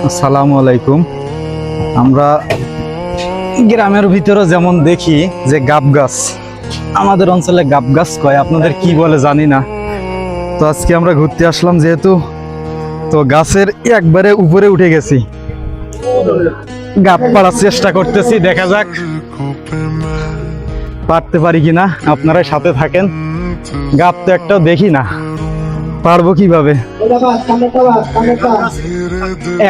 আসসালামু আলাইকুম। আমরা গ্রামের ভিতরে যেমন দেখি যে গাব গাছ, আমাদের অঞ্চলে গাব গাছ কয়, আপনাদের কি বলে জানি না। তো আজকে আমরা ঘুরতে আসলাম যেহেতু, তো গাছের একবারে উপরে উঠে গেছি, গাব পাড়ার চেষ্টা করতেছি, দেখা যাক পারতে পারি কিনা। আপনারা সাথে থাকেন। গাব তো একটাও দেখি না, পারবো কিভাবে?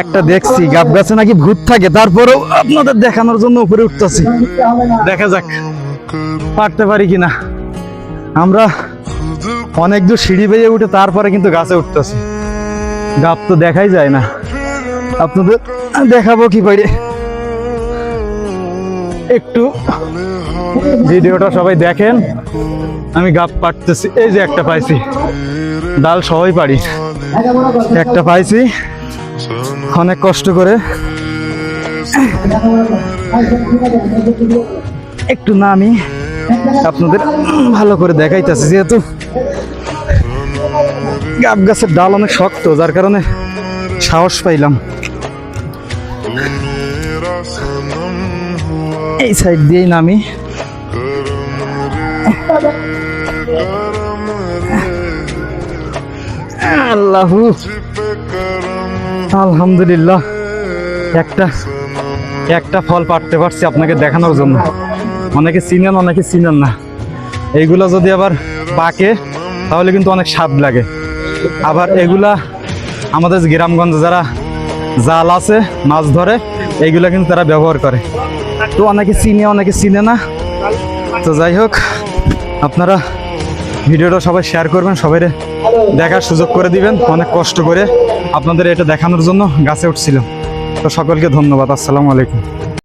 একটা দেখছি গাব গাছে নাকি ভূত থাকে, তারপরেও আপনাদের দেখানোর জন্য উপরে উঠতেছি, দেখা যাক পারতে পারি কিনা। আমরা অনেক দূর সিঁড়ি বেয়ে উঠে তারপরে কিন্তু গাছে উঠতেছি। গাব তো দেখাই যায় না, আপনাদের দেখাবো কি পারি। একটু ভিডিওটা সবাই দেখেন, আমি গাব পারতেছি। এই যে একটা পাইছি, ডাল সবাই পারি, একটা পাইছি অনেক কষ্ট করে। একটু নামি আপনাদের ভালো করে দেখাইতেছি, যেহেতু গাব গাছের ডাল অনেক শক্ত, যার কারণে সাহস পাইলাম। এই সাইড দিয়েই নামি। আল্লাহু আলহামদুলিল্লাহ, একটা ফল পাড়তে পারছি আপনাকে দেখানোর জন্য। অনেকে চিনেন, অনেকে চিনেন না। এইগুলা যদি আবার পাকে তাহলে কিন্তু অনেক স্বাদ লাগে। আবার এগুলা আমাদের গ্রামগঞ্জে যারা জাল আছে, মাছ ধরে, এইগুলা কিন্তু তারা ব্যবহার করে। তো অনেকে চিনে, অনেকে চিনে না। তো যাই হোক, আপনারা ভিডিওটা সবাই শেয়ার করবেন, সবাই দেখার সুযোগ করে দিবেন। অনেক কষ্ট করে আপনাদের এটা দেখানোর জন্য গাছে উঠছিলাম। তো সকলকে ধন্যবাদ। আসসালামু আলাইকুম।